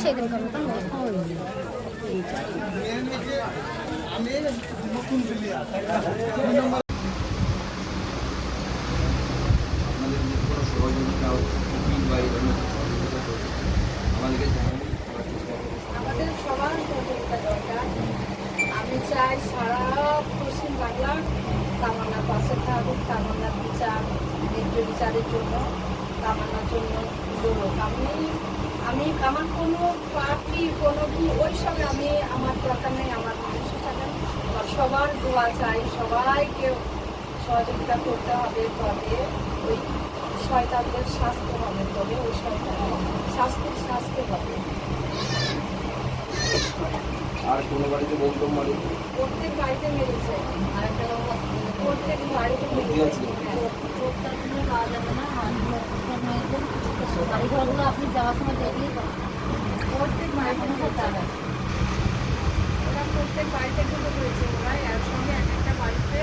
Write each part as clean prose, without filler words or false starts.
সেদিন করবো তো আমাদের সবার সহযোগিতা দরকার। আমি চাই সারা পশ্চিম বাংলা তামান্নার পাশে থাকুক, তামান্নার বিচার ন্যায্য বিচারের জন্য, তামান্নার জন্য দৌড়ক। আমি আমার কোনো পার্টি কোনো কি ওই সবে আমার দরকার নেই। আমার মানুষের সাথে সবার দোয়া চাই, সবাইকে সহযোগিতা করতে হবে। তবে ওই শয়তানদের শাস্তি হবে, তবে ওই শয়তানের শাস্তি হবে। আর কোনো বাড়িতে বলতাম মারি প্রত্যেক বাড়িতে মেরেছে, প্রত্যেক বাড়িতে মেরেছে। পাওয়া যাবে না। বাড়ি ঘরগুলো আপনি যাওয়ার সময় দেখলেই প্রত্যেক বাড়িতে যাবে। ওরা প্রত্যেক বাড়িতে ঢুকে পড়েছে। ওরা একসঙ্গে একটা বাড়িতে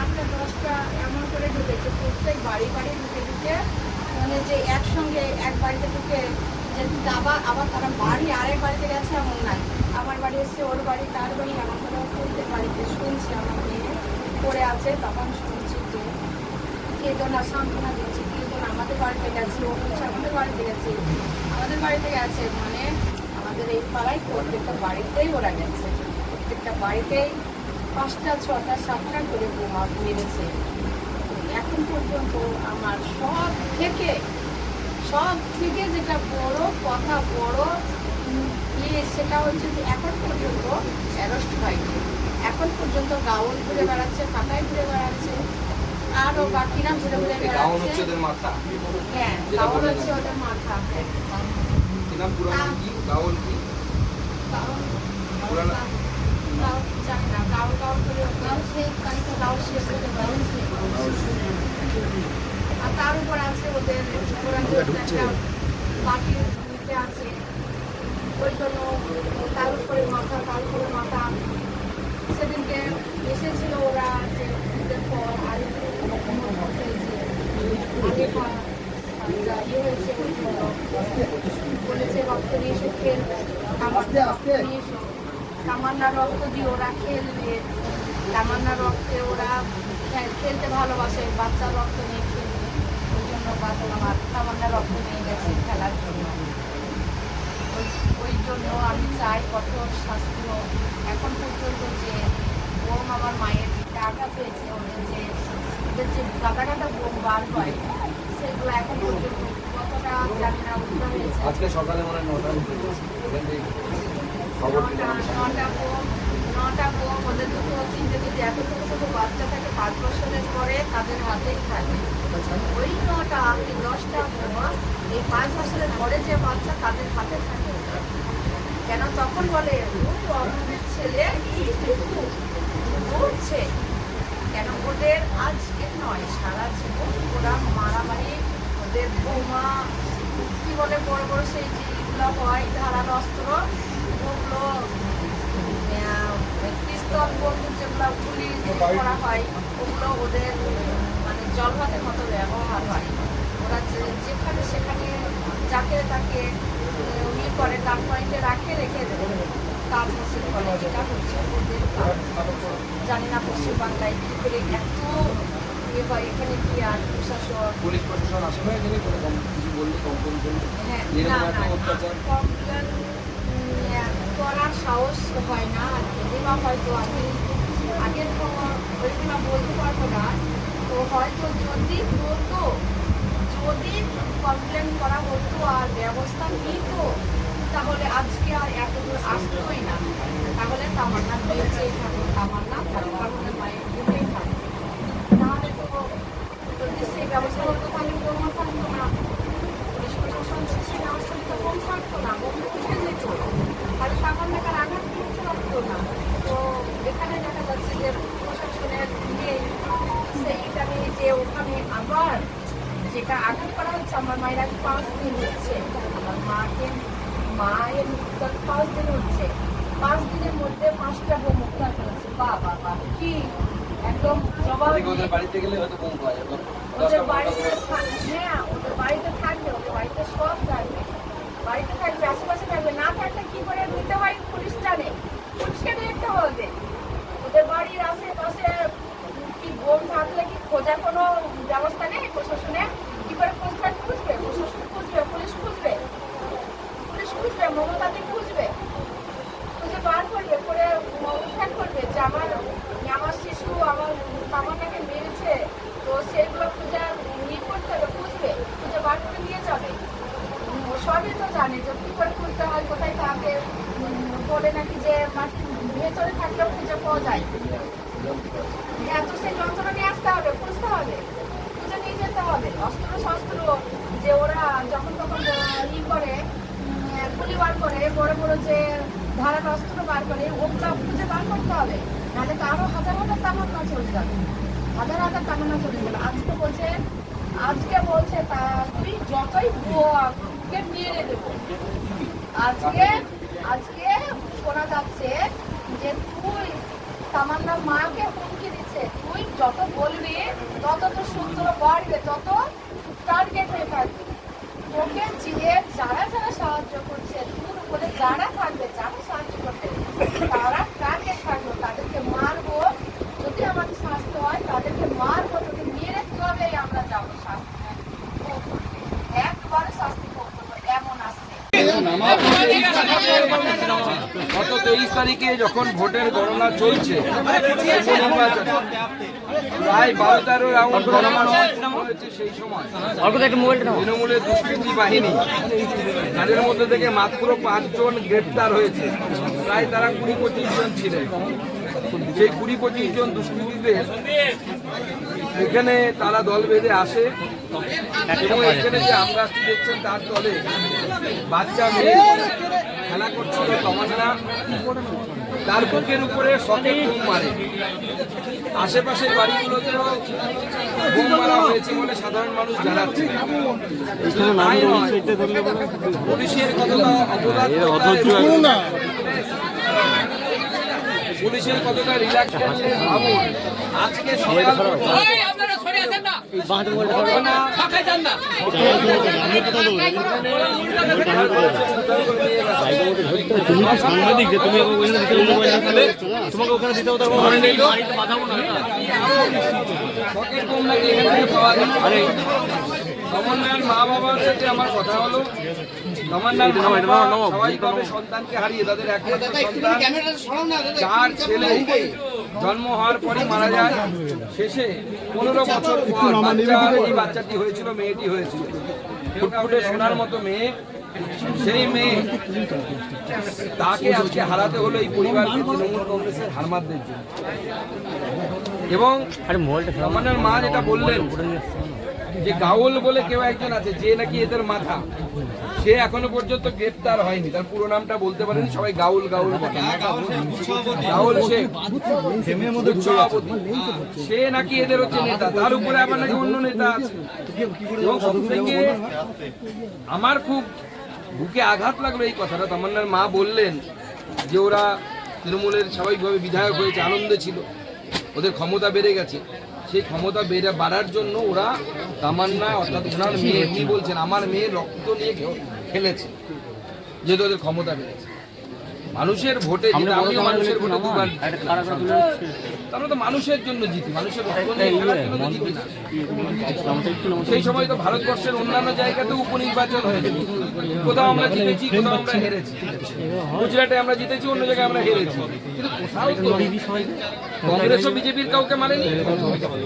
8-10টা এমন করে ঢুকেছে। প্রত্যেক বাড়ি ঢুকে মানে যে একসঙ্গে এক বাড়িতে ঢুকে যে আবার তারা বাড়ি আরেক বাড়িতে গেছে এমন নাই। আমার বাড়ি এসছে, ওর বাড়ি, তার বাড়ি, এমন করে প্রত্যেক বাড়িতে শুনছি। আমার মেয়ে পড়ে আছে, তখন শুনছি যে কে জন সান্ত্বনা দিচ্ছে, কে জন আমাদের বাড়িতে গেছে, ও হচ্ছে আমাদের বাড়িতে গেছে, আমাদের বাড়িতে গেছে। মানে আমাদের এই পাড়ায় প্রত্যেকটা বাড়িতেই ওরা গেছে। প্রত্যেকটা বাড়িতেই 5টা 6টা 7টা করে বোমা মেরেছে। এখন পর্যন্ত আমার সব থেকে যেটা বড় কথা, বড় সেটা হচ্ছে যে এখন পর্যন্ত অ্যারেস্ট হয়নি। এখন পর্যন্ত গাউন ঘুরে বেড়াচ্ছে, ফাঁকায় ঘুরে বেড়াচ্ছে, আরও বাকিরা ঘুরে ঘুরে বেড়াচ্ছে। হ্যাঁ, গাউন হচ্ছে ওদের মাথা। আর তার উপর আছে ওদের বাকি আছে, ওই জন্য তার উপরে মাথা। সেদিনকে এসেছিল ওরা যে ঈদের পর আগে হয়েছে, ওই জন্য বলেছে রক্ত নিয়ে এসে খেলবে, তামান্না রক্ত দিয়ে ওরা খেলবে, তামান্না রক্তে ওরা খেলতে ভালোবাসে, বাচ্চার রক্ত নিয়ে খেলবে। ওই জন্য আমার তামান্না রক্ত নিয়ে গেছে খেলার জন্য। ওই জন্য আমি চাই কঠোর শাস্তি হোক। এখন পর্যন্ত যে বোম আমার মায়ের দিকটা আঘাত হয়েছে, ওদের যে গাদা বোম বার হয়, সেগুলো এখন পর্যন্ত কতটা জানি না উদ্ধার হয়েছে। আজকে সকালে মনে হয় 9টা বোম ওদের দুটো চিনতে যদি এত ছোটো বাচ্চা থাকে 5 বছরের পরে তাদের হাতেই থাকে। ওই 9টা কি 10টা বোমা এই 5 বছরের পরে যে বাচ্চা তাদের হাতে থাকে। কেন তখন বলে আমাদের ছেলে করছে কেন? ওদের আজকে নয়, সারা জীবন ওরা মারামারি, ওদের বোমা কি বলে বড় বড় সেই যেগুলো হয় ধারালো অস্ত্র, ওগুলো পিস্তল বন্দুক যেগুলো গুলি করা হয়, ওগুলো ওদের মানে জলভাতের মতো ব্যবহার হয়। ওরা যেখানে সেখানে যাকে তাকে করে গান পয়েন্টে রেখে কাজ হাসিল করে। এটা হচ্ছে ওদের জানি না পশ্চিম বাংলায় কি করে এত হয়। এখানে কি আর প্রশাসন, পুলিশ প্রশাসন আসে না এখানে কিছু বললে কমপ্লেন করার সাহস হয় না। যদি বা হয়তো আমি আগের ওইগুলো বলতে পারবো না, তো হয়তো যদি হতো, যদি কমপ্লেন করা হতো আর ব্যবস্থা নিত, তাহলে আজকে আর এতদূর আসতোই না। তাহলে তামান্না বেঁচেই থাকতো, তামান্না আমাদের মায়ের বুকেই থাকতো। তাহলে তো যদি সেই ব্যবস্থা হতো তাহলে কোনো থাকতো না, পুলিশ প্রশাসন সেই ব্যবস্থা কম থাকতো না, বন্ধু উঠে যেত, তাহলে তামান্নাকে আঘাত করতে পারতো না। তো এখানে দেখা যাচ্ছে যে প্রশাসনের নেই সেইটা নিয়ে যে ওখানে আবার যেটা উদ্ধার করা হচ্ছে। আমার মায়ের আজ 5 দিন হচ্ছে, আমার মায়ের উদ্ধার 5 দিন হচ্ছে। 5 দিনের মধ্যে 5টা বোম উদ্ধার করেছে। বাবা কি একদম জবাব। ওদের বাড়িতে গেলে হয়তো বোম পাওয়া যাবে। ওদের বাড়িতে হ্যাঁ, ওদের বাড়িতে থাকবে, ওদের বাড়িতে সব থাকবে, বাড়িতে থাকবে, আশেপাশে থাকবে। না থাকলে কি করে নিতে হয় পুলিশ জানে, পুলিশকে দেখতে হবে। ওদের বাড়ির আশেপাশে কি বোম থাকলে কি খোঁজার কোনো ব্যবস্থা নেই প্রশাসনে? কি করে খুঁজবে? প্রশাসন খুঁজবে, পুলিশ খুঁজবে, মমতাদি খুঁজে বার করবে, করে উদ্ধার করবে যে আমার শিশু আমার তামান্নাকে মেরেছে। তো সেগুলো খুঁজে করতে হবে, খুঁজে বার করে নিয়ে যাবে। সবই তো জানে যে কি করে খুঁজতে হয়, কোথায় থাকে। বলে নাকি যে মাটির ভেতরে থাকলেও খুঁজে পাওয়া যায়। এত সেই যন্ত্রণা নিয়ে আসতে হবে, খুঁজতে হবে, খুঁজে নিয়ে যেতে হবে। অস্ত্র শস্ত্র যে ওরা যখন তখন করে গুলি বার করে, বড় বড় যে ধারার অস্ত্র বার করে, ওগুলো খুঁজে বার করতে হবে। নাহলে তো আরো হাজার হাজার তামান্না চলে যাবে, হাজার হাজার তামান্না চলে যাবে। আজকে বলছে তা তুই যতই বুকে মেরে দেবো। আজকে শোনা যাচ্ছে যে তুই তামান্নার মাকে হুমকি দিচ্ছে, তুই যত বলবি তত তোর সূত্র বাড়বে, তত টার্গেট হয়ে থাকবে। তোকে যে যারা সাহায্য করছে, তোর উপরে যারা থাকবে, যারা সাহায্য করবে, তারা টার্গেট থাকবে, তাদেরকে মারবো। যদি আমাদের শাস্তি হয় তাদেরকে মারবো, তোকে মেরে তবে আমরা যাবো শাস্তি, একবারে শাস্তি করবো, এমন আসছে। গত 23 তারিখে যখন ভোটের গণনা চলছে, প্রায় 12-13 রাউন্ড গণনা হয়েছে। সেই সময় তৃণমূলের দুষ্কৃতী বাহিনী, তাদের মধ্যে থেকে মাত্র 5 জন গ্রেপ্তার হয়েছে। প্রায় তারা 20-25 জন ছিলেন। সেই 20-25 জন দুষ্কৃতীদের এখানে তারা দল বেঁধে আসে এবং এখানে যে আম গাছটি দেখছেন তার তলে বাচ্চা মেয়ে খেলা করছিল তামান্না, তার বুকের উপরে শকের বোম মারে। আশেপাশের বাড়িগুলোতেও বোম মারা হয়েছে বলে সাধারণ মানুষ জানাচ্ছে। তাই নয়, পুলিশের কতটা পুলিশের কতটা রিল্যাক্স ভাবুন। আজকে সকাল তুমি সাংবাদিক যে তুমি তোমাকে ওখানে দিতে হতো। আরে তামান্নার মা বাবার সাথে আমার কথা হলো। তামান্নার মা বাবা স্বাভাবিকভাবে সন্তানকে হারিয়ে তাদের একমাত্র সন্তান, 4 ছেলে জন্ম হওয়ার পরই মারা যায়। শেষে 15 বছর পর এই বাচ্চাটি হয়েছিল, মেয়েটি হয়েছিল ফুটফুটে সোনার মতো মেয়ে। সেই মেয়ে তাকে আজকে হারাতে হলো এই পরিবারকে, তৃণমূল কংগ্রেসের হারমাতদের জন্য। এবং তামান্নার মা যেটা বললেন যে গাউল বলে কেউ একজন আছে যে নাকি এদের মাথা, সে এখনো পর্যন্ত গ্রেপ্তার হয়নি। তার পুরো নামটা বলতে পারেনি, সবাই গাউল গাউল গাউল শেখ, সে নাকি এদের হচ্ছে নেতা। তার উপরে আবার নাকি অন্য নেতা আছে। এবং সবথেকে আমার খুব বুকে আঘাত লাগলো এই কথাটা। তামান্নার মা বললেন যে ওরা তৃণমূলের স্বাভাবিকভাবে বিধায়ক হয়েছে, আনন্দে ছিল, ওদের ক্ষমতা বেড়ে গেছে। সেই ক্ষমতা বাড়ার জন্য ওরা তামান্না অর্থাৎ ওনার মেয়ে, উনি বলছেন আমার মেয়ে রক্ত নিয়ে খেলেছে, যেহেতু ওদের ক্ষমতা বেড়েছে। মানুষের ভোটে, আমিও মানুষের ভোটে দুবার, আমরা তো মানুষের জন্য জিতি, মানুষের রক্ত নিয়ে খেলার জন্য তো জিতি না। সেই সময় তো ভারতবর্ষের অন্যান্য জায়গাতেও উপনির্বাচন হয়েছে, কোথাও আমরা জিতেছি, কোথাও আমরা হেরেছি। গুজরাটে আমরা জিতেছি, অন্য জায়গায় আমরা হেরেছি। কিন্তু কোথাও তো কংগ্রেসও বিজেপির কাউকে মারেনি।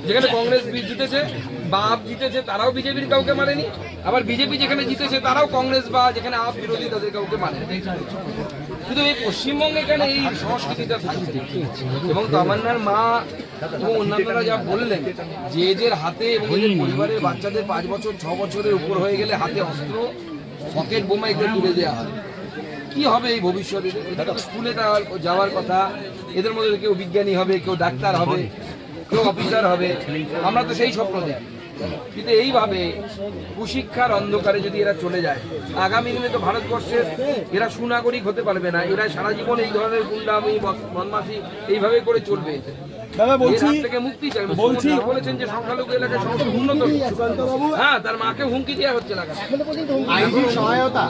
যেখানে কংগ্রেস জিতেছে বা আপ জিতেছে তারাও বিজেপির কাউকে মারেনি। আবার বিজেপি যেখানে জিতেছে তারাও কংগ্রেস বা যেখানে আপ বিরোধী তাদের কাউকে মারেনি। কিন্তু এই পশ্চিমবঙ্গে এখানে এই সংস্কৃতিটা থাকছে। এবং তামান্নার মা এবং অন্যান্যরা যা বললেন যে এদের হাতে এবং এদের পরিবারের বাচ্চাদের 5 বছর 6 বছরের উপর হয়ে গেলে হাতে অস্ত্র, রকেট বোমা এগুলো তুলে দেওয়া হয়। কি হবে এই ভবিষ্যতে? এটা তো স্কুলে যাওয়ার কথা। এদের মধ্যে কেউ বিজ্ঞানী হবে, কেউ ডাক্তার হবে, কেউ অফিসার হবে। আমরা তো সেই স্বপ্ন দেখি। কিন্তু এইভাবে কুশিক্ষার অন্ধকারে যদি এরা চলে যায়, আগামী দিনে তো ভারতবর্ষের এরা সুনাগরিক হতে পারবে না। এরা সারা জীবন এই ধরনের গুন্ডামি বদমাশি এইভাবে করে চলবে। দাদা বলছি, এর হাত থেকে মুক্তি চাই। বলছি বলেছেন যে সংখ্যালঘু এলাকায় সংখ্যা উন্নত, হ্যাঁ তার মাকে হুমকি দেওয়া হচ্ছে না। আইনি সহায়তা